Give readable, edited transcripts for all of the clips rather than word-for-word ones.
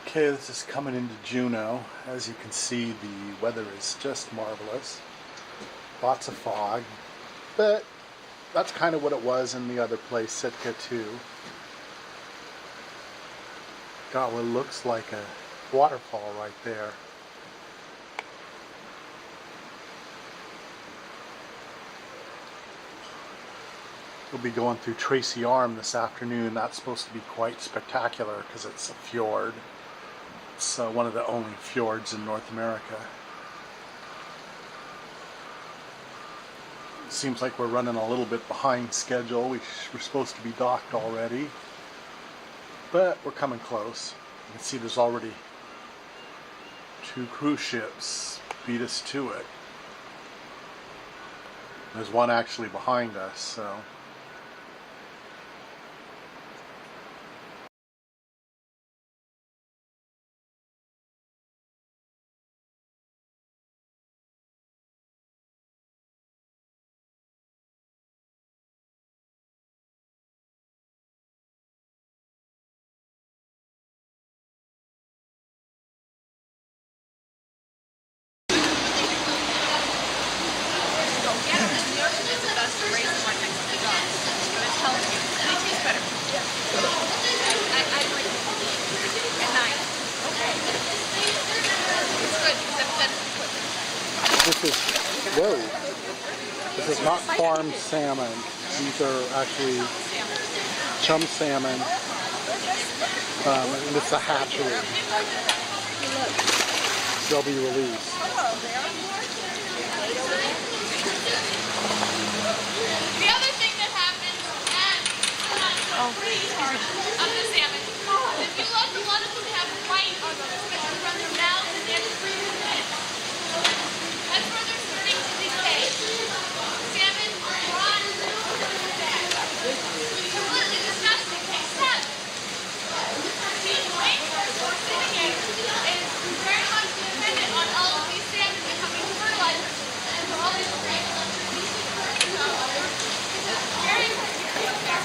Okay, this is coming into Juneau. As you can see, the weather is just marvelous. Lots of fog, but that's kind of what it was in the other place, Sitka too. Got what looks like a waterfall right there. We'll be going through Tracy Arm this afternoon. That's supposed to be quite spectacular because it's a fjord. It's one of the only fjords in North America. Seems like we're running a little bit behind schedule. We're supposed to be docked already, but we're coming close. You can see there's already 2 cruise ships beat us to it. There's one actually behind us, so. This is not farmed salmon. These are actually chum salmon, and it's a hatchery. They'll be released. The other thing that happens at freeze of the salmon is if you let a lot of them have white on them, especially around their mouths and they're freezing in. That's where they're starting to decay. Salmon rot completely disgusting. Except being rainforest or sitting in is very much dependent on all of these salmon becoming fertilizers and for all these trees. So it's very important up there.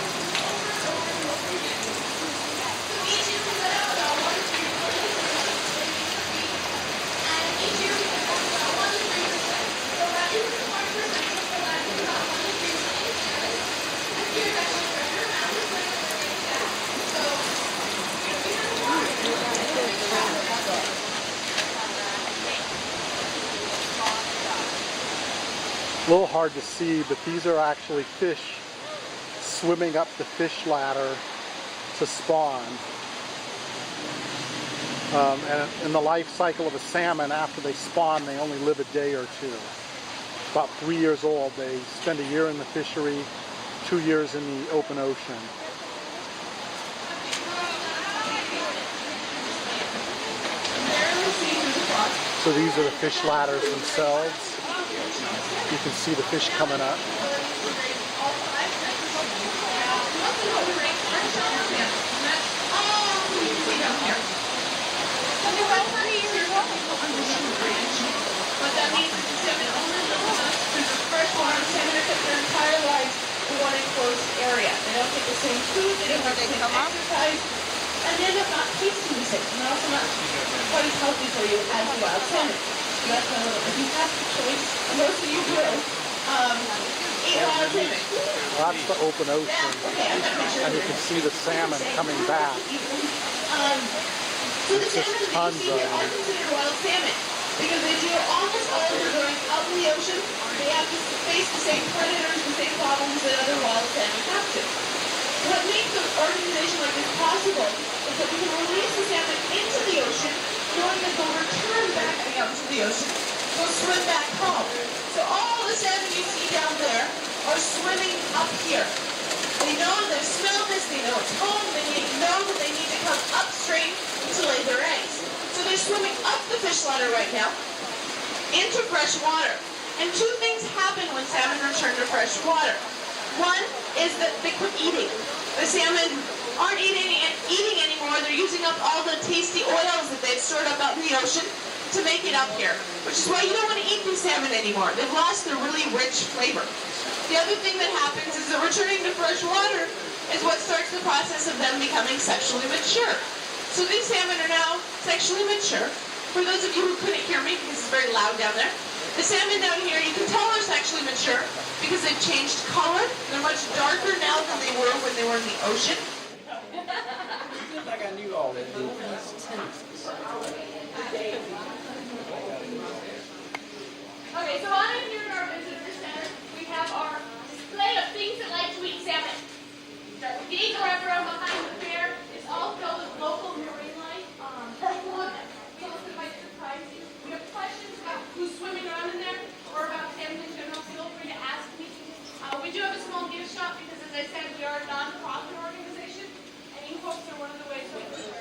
A little hard to see, but these are actually fish swimming up the fish ladder to spawn. And in the life cycle of a salmon, after they spawn, they only live a day or 2. About 3 years old, they spend a year in the fishery, 2 years in the open ocean. So these are the fish ladders themselves. You can see the fish coming up. What that means is the salmon only live in freshwater salmon are kept their entire lives in one enclosed area. They don't get the same food, they don't have the same exercise, and they end up not tasting the same. And they're also not quite as healthy for you as wild salmon. So that's why if you have the choice, and most of you will, eat wild salmon. Well, that's the open ocean, and you can see the salmon coming back. So the salmon that you see here are considered wild salmon because they do almost all of their growing out in the ocean. They have to face the same predators, the same problems that other wild salmon have to. What makes an organization like this possible is that we can release the salmon into the ocean knowing that they'll return back out into the ocean. They'll swim back home. So all the salmon you see down there are swimming up here. They know, they've smelled this, they know it's home, they know that they need to come upstream to lay their eggs. So they're swimming up the fish ladder right now into fresh water. And 2 things happen when salmon return to fresh water. One is that they quit eating. The salmon aren't eating anymore. They're using up all the tasty oils that they've stored up out in the ocean to make it up here, which is why you don't want to eat these salmon anymore. They've lost their really rich flavor. The other thing that happens is that returning to fresh water is what starts the process of them becoming sexually mature. So these salmon are now sexually mature. For those of you who couldn't hear me, because it's very loud down there, the salmon down here, you can tell they're sexually mature because they've changed color. They're much darker now than they were when they were in the ocean. Like I knew all that. Okay, so on in here in our visitor center, we have our display of things that like to eat salmon. These are right around behind the fair. It's all filled with local marine life. We also might surprise you. We have questions about who's swimming around in there or about salmon in general. Feel free to ask me. We do have a small gift shop because, as I said, we are a non-profit organization, and you folks are one of the ways we do it.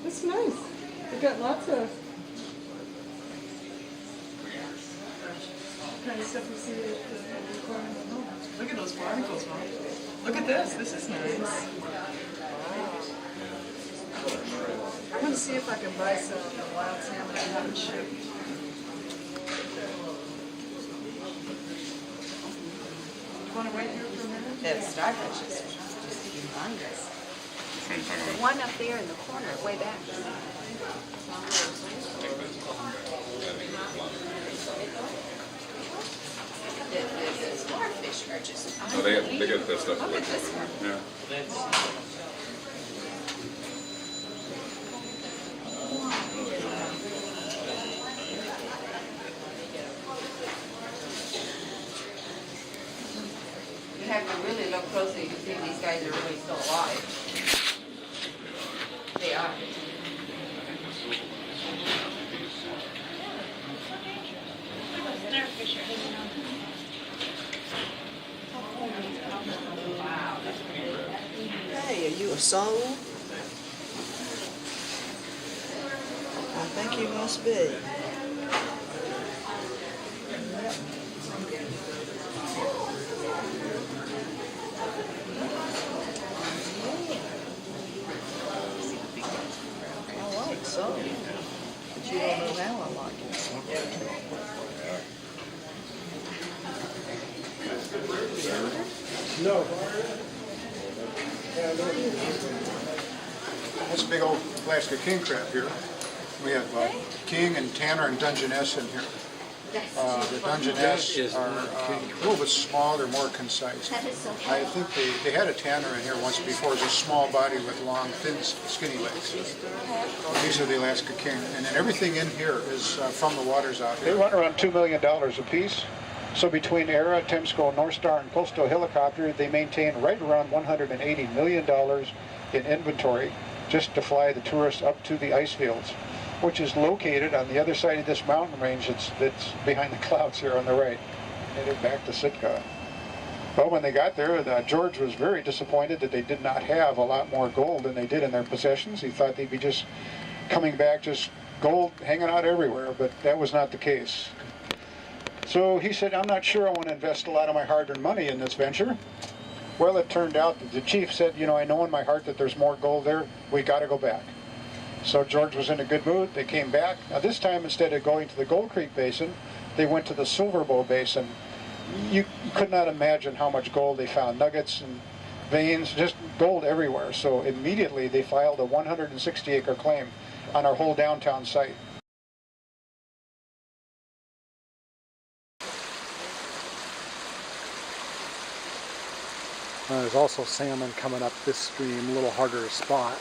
That's nice. We got lots of kind of stuff we see at the aquarium at home. Look at those barnacles, Mom. Look at this. This is nice. I want to see if I can buy some of the wild salmon I haven't shipped. Want to wait here for a minute? That starfish is just humongous. The one up there in the corner, way back. The starfish are just Oh, they got that stuff. Look at this one. Yeah. You have to really look closely to see if these guys are really still alive. They are. Hey, are you a soul? I think you must be. I like soul, but you don't know how I like it. No. That's a big old Alaska king crab here. We have king and tanner and Dungeness in here. The Dungeness are a little bit smaller, they're more concise. I think they had a tanner in here once before. It's a small body with long, thin, skinny legs. These are the Alaska king. And then everything in here is from the waters out here. They run around $2 million a piece. So between Era, Temsco, North Star, and Coastal Helicopter, they maintain right around $180 million in inventory just to fly the tourists up to the ice fields, which is located on the other side of this mountain range that's behind the clouds here on the right, headed back to Sitka. Well, when they got there, George was very disappointed that they did not have a lot more gold than they did in their possessions. He thought they'd be just coming back, just gold hanging out everywhere, but that was not the case. So he said, I'm not sure I want to invest a lot of my hard-earned money in this venture. Well, it turned out that the chief said, you know, I know in my heart that there's more gold there. We got to go back. So George was in a good mood. They came back. Now this time, instead of going to the Gold Creek Basin, they went to the Silver Bow Basin. You could not imagine how much gold they found. Nuggets and veins, just gold everywhere. So immediately they filed a 160-acre claim on our whole downtown site. There's also salmon coming up this stream, a little harder to spot.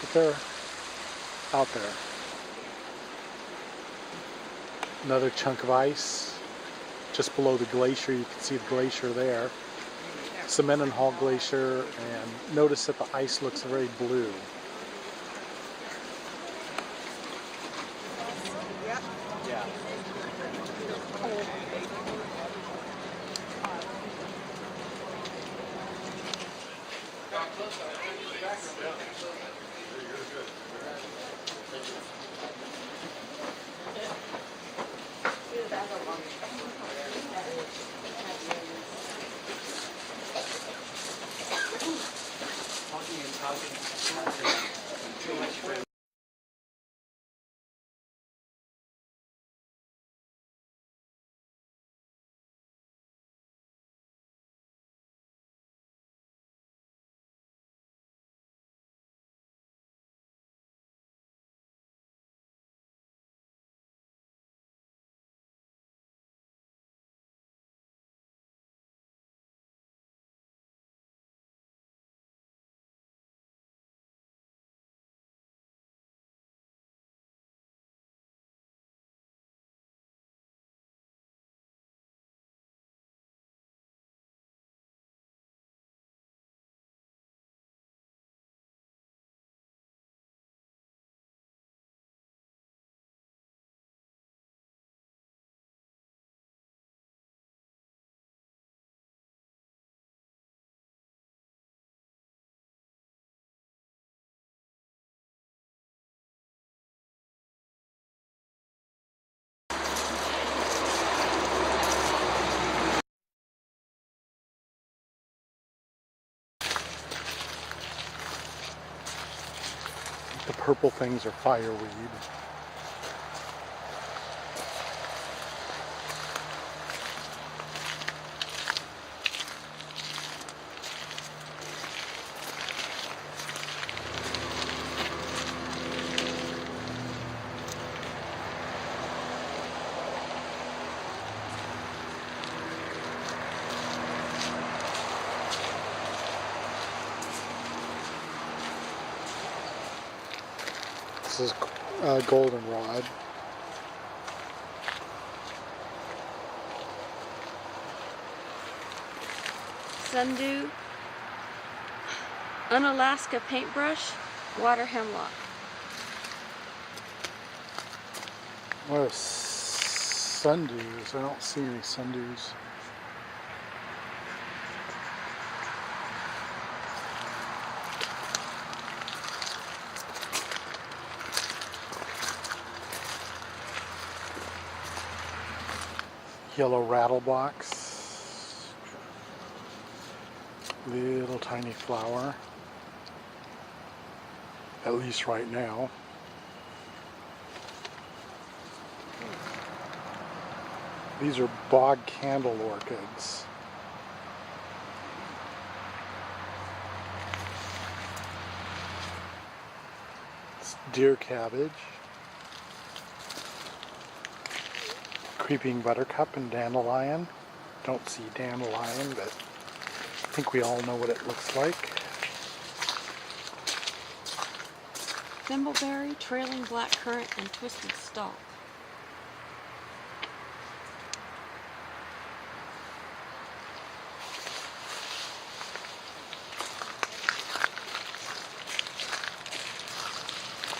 But they're out there. Another chunk of ice just below the glacier. You can see the glacier there. It's the Mendenhall Glacier, and notice that the ice looks very blue. purple things are fireweed. This is goldenrod. Sundew, Unalaska paintbrush, water hemlock. What are sundews? I don't see any sundews. Yellow rattlebox, little tiny flower, at least right now. These are bog candle orchids. It's deer cabbage. Creeping buttercup and dandelion. Don't see dandelion, but I think we all know what it looks like. Thimbleberry, trailing blackcurrant, and twisted stalk.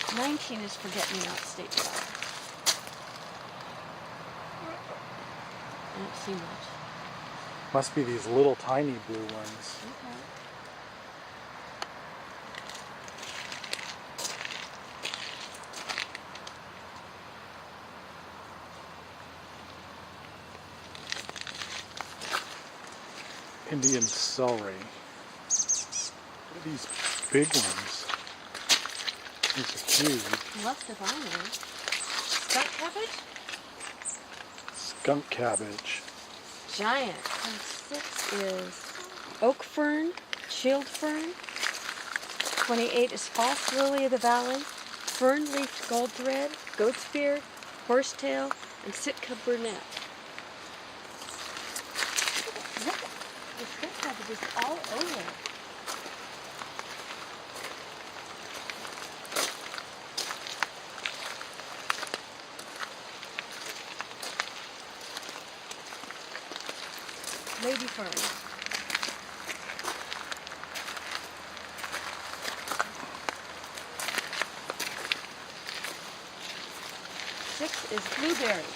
$19 is forget-me-not state flower. I don't see much. Must be these little tiny blue ones. Okay. Indian celery. What are these big ones? These are huge. Less if I know. Skunk cabbage? Skunk cabbage. Giant. And 6 is oak fern, shield fern. 28 is false lily of the valley, fern-leafed gold thread, goat's beard, horsetail, and Sitka brunette. Look, the skunk cabbage is all over. Lady fern. Six is blueberry.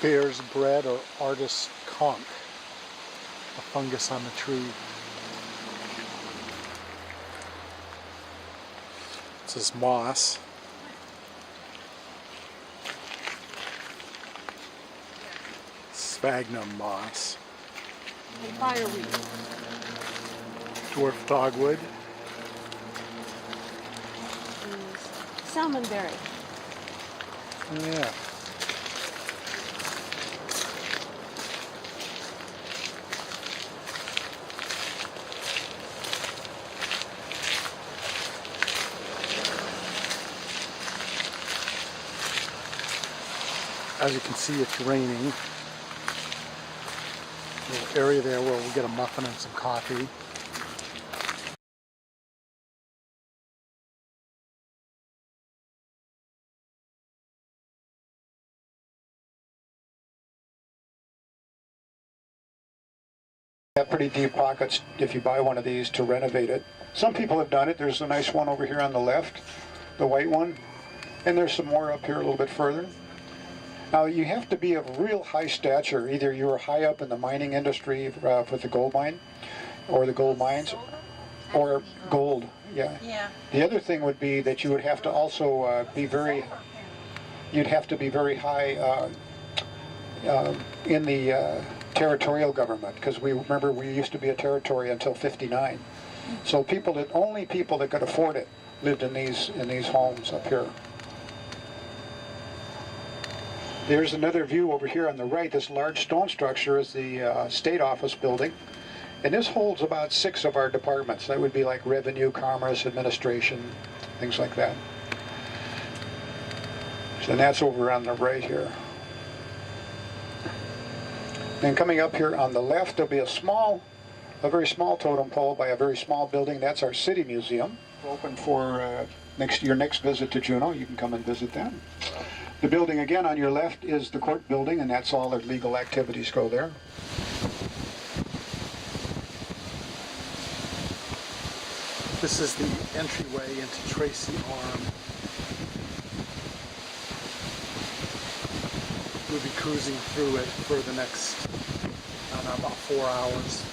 Bear's bread or artist's conch. A fungus on the tree. This is moss. Sphagnum moss. And fireweed. Dwarf dogwood. Is salmonberry. Yeah. As you can see, it's raining. Little area there where we'll get a muffin and some coffee. Have pretty deep pockets if you buy one of these to renovate it. Some people have done it. There's a nice one over here on the left, the white one, and there's some more up here a little bit further. Now you have to be of real high stature. Either you were high up in the mining industry with the gold mine, or the gold mines, or gold. Yeah. The other thing would be that you would have to also be very. You'd have to be very high in the territorial government, because we remember we used to be a territory until '59. So only people that could afford it lived in these homes up here. There's another view over here on the right. This large stone structure is the state office building. And this holds about 6 of our departments. That would be like revenue, commerce, administration, things like that. So that's over on the right here. Then coming up here on the left, there'll be a very small totem pole by a very small building. That's our city museum. Open for your next visit to Juneau. You can come and visit that. The building again on your left is the court building, and that's all their legal activities go there. This is the entryway into Tracy Arm. We'll be cruising through it for the next, I don't know, about 4 hours.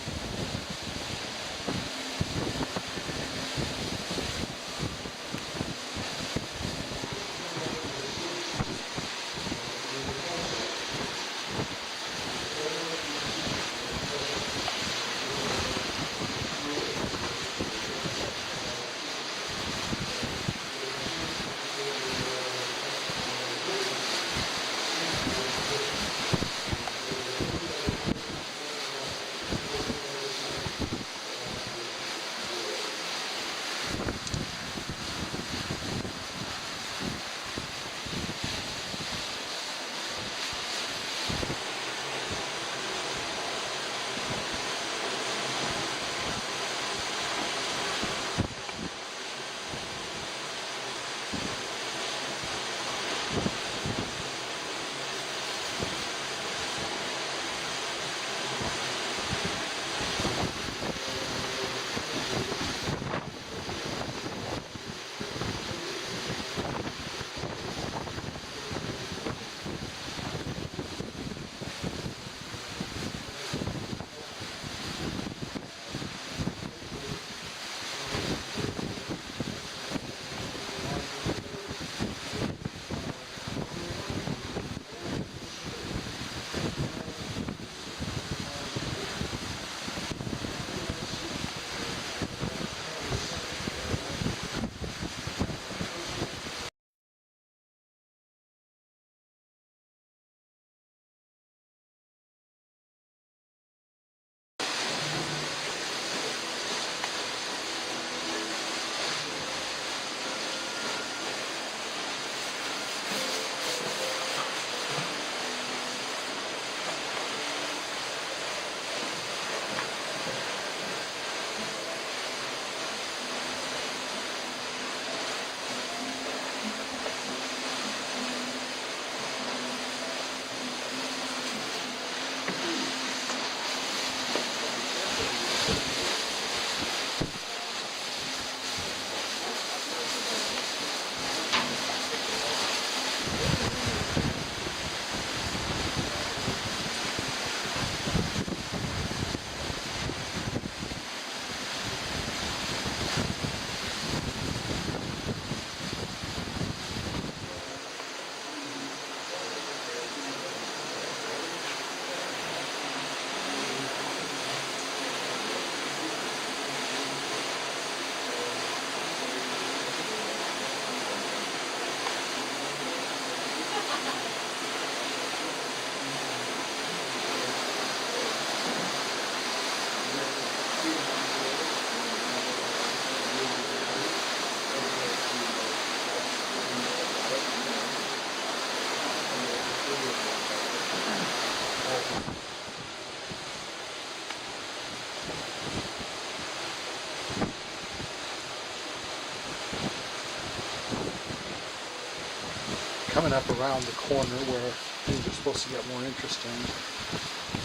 Coming up around the corner where things are supposed to get more interesting.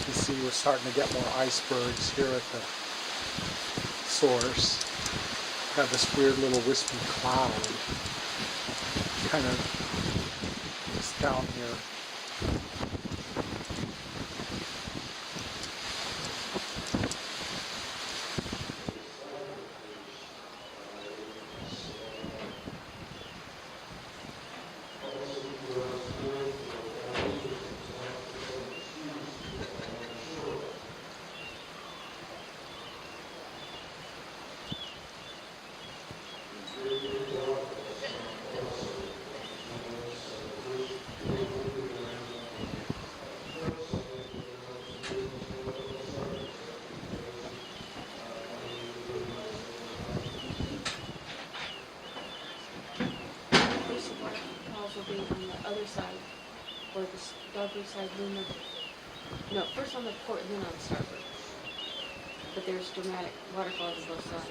You see we're starting to get more icebergs here at the source. Have this weird little wispy cloud kind of just down here. thing on the other side, or the starboard side, then no, first on the port, then on the starboard. But there's dramatic waterfalls on both sides.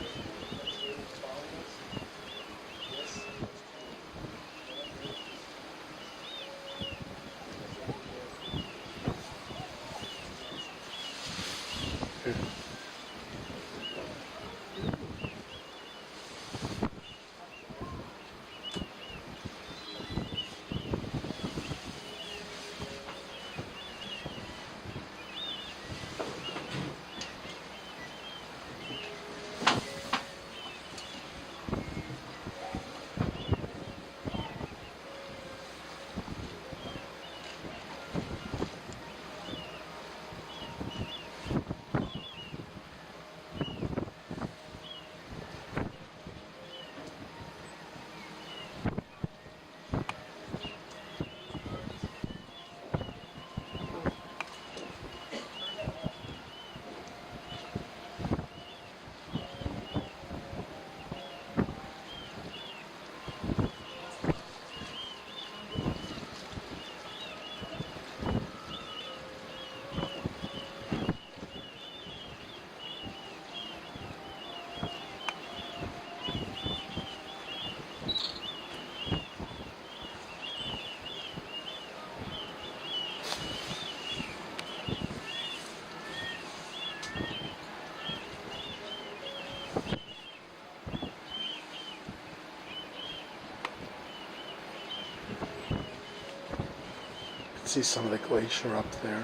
See some of the glacier up there.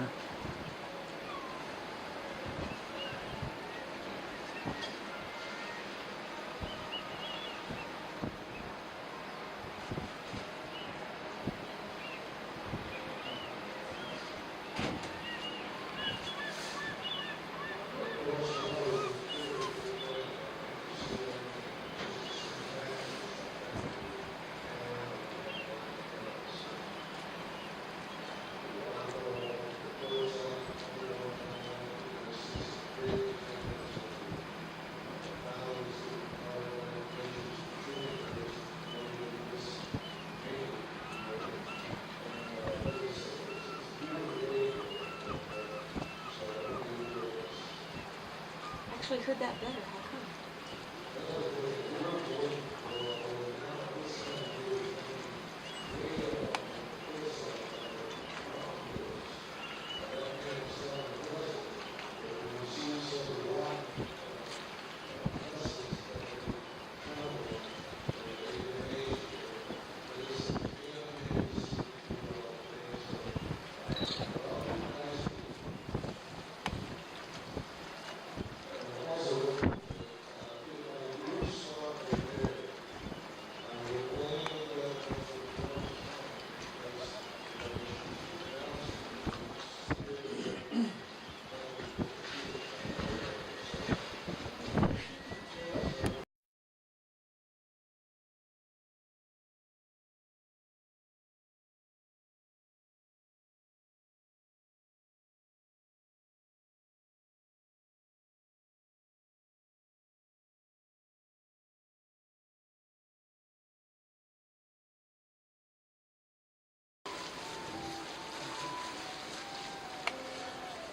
Actually heard that better. How come?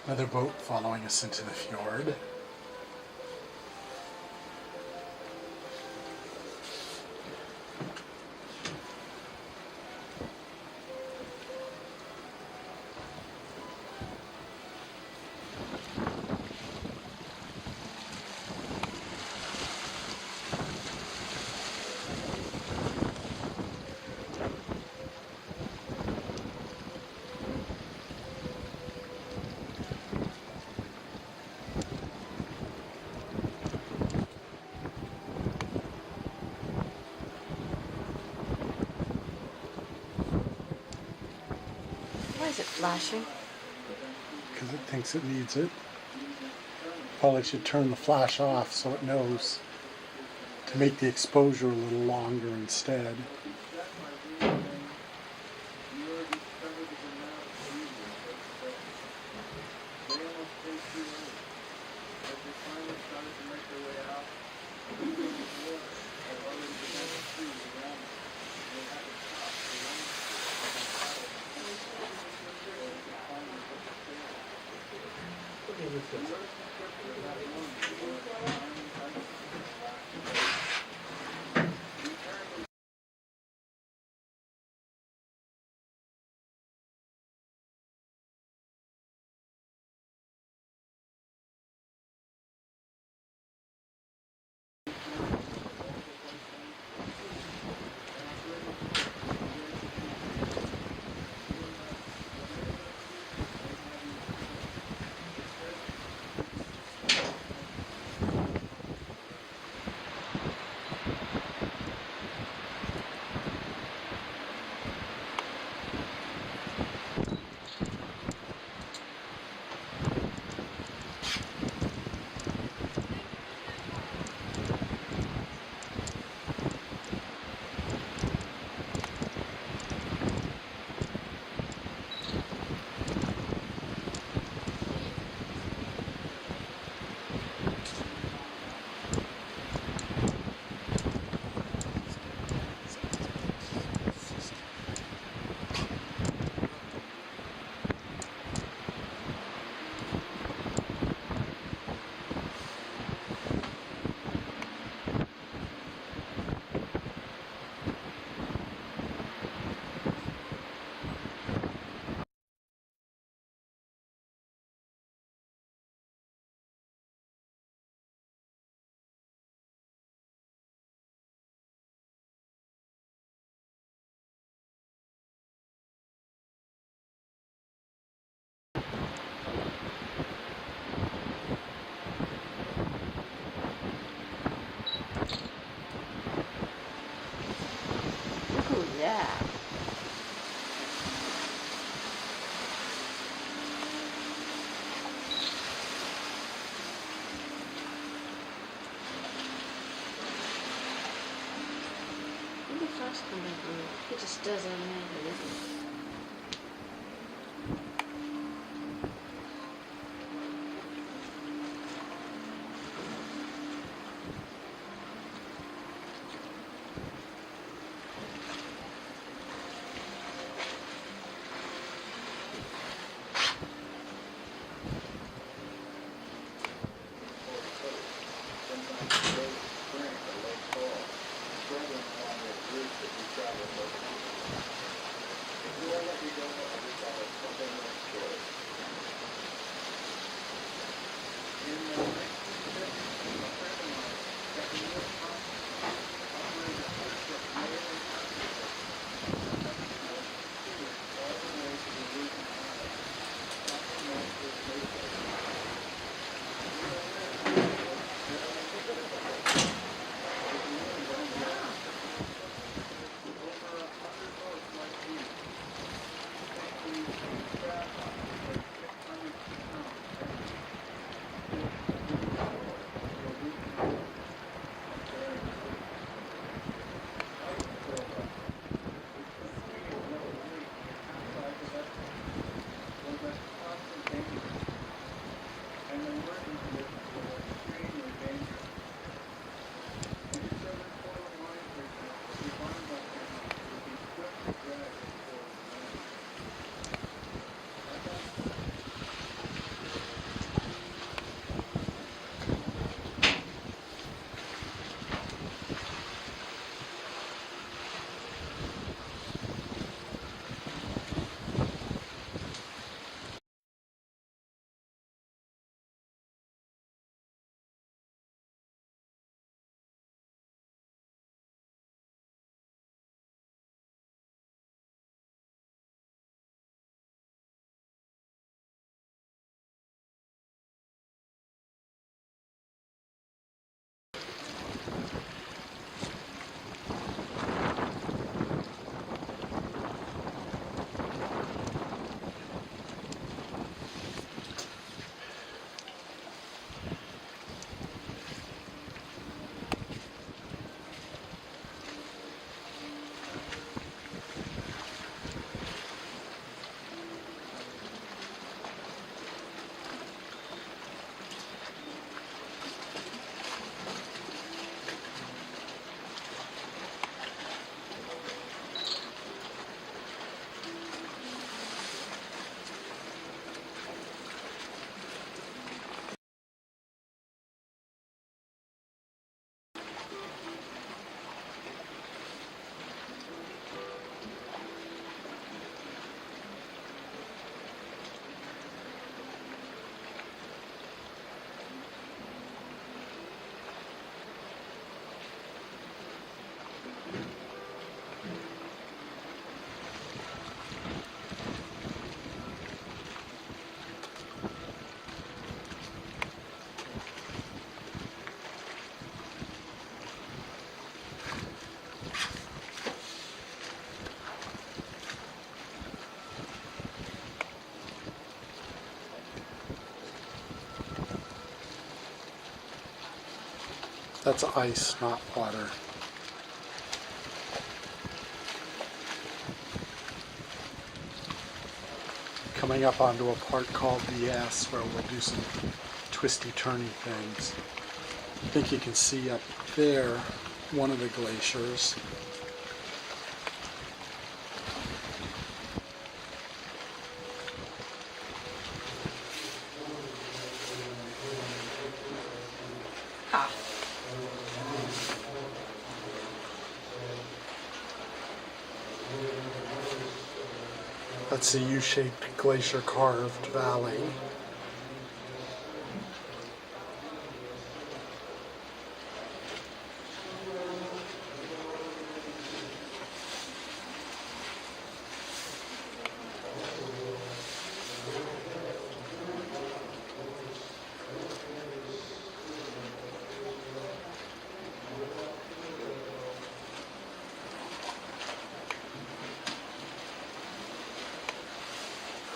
Another boat following us into the fjord. Why is it flashing? Because it thinks it needs it. Probably should turn the flash off so it knows to make the exposure a little longer instead. Ooh, yeah. When did Frost come back on? He just does automatically, doesn't he? That's ice, not water. Coming up onto a part called the S where we'll do some twisty turny things. I think you can see up there one of the glaciers. That's the U-shaped glacier carved valley.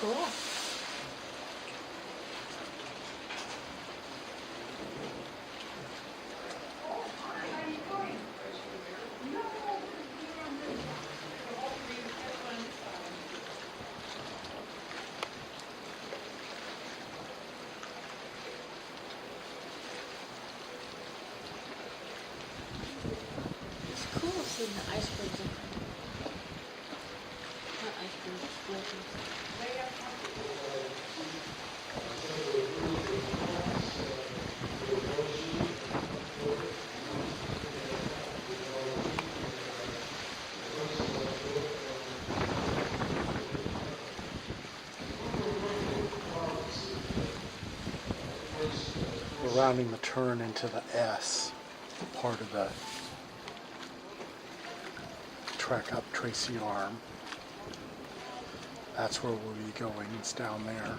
Cool. It's cool seeing the icebergs. Not icebergs, glaciers. We're rounding the turn into the S, part of the trek up Tracy Arm. That's where we'll be going, it's down there.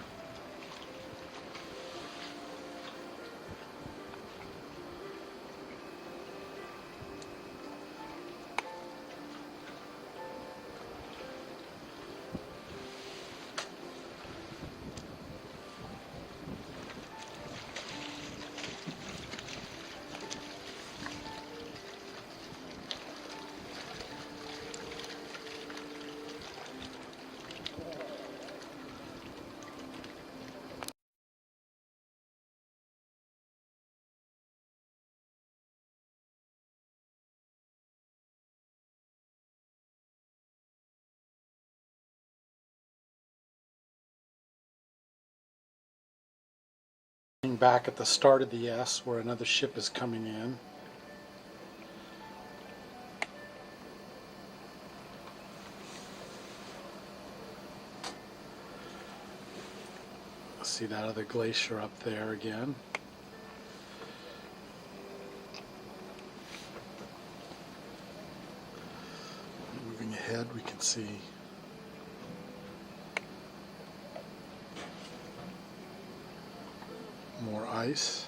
Back at the start of the S where another ship is coming in. See that other glacier up there again. Moving ahead, we can see more ice.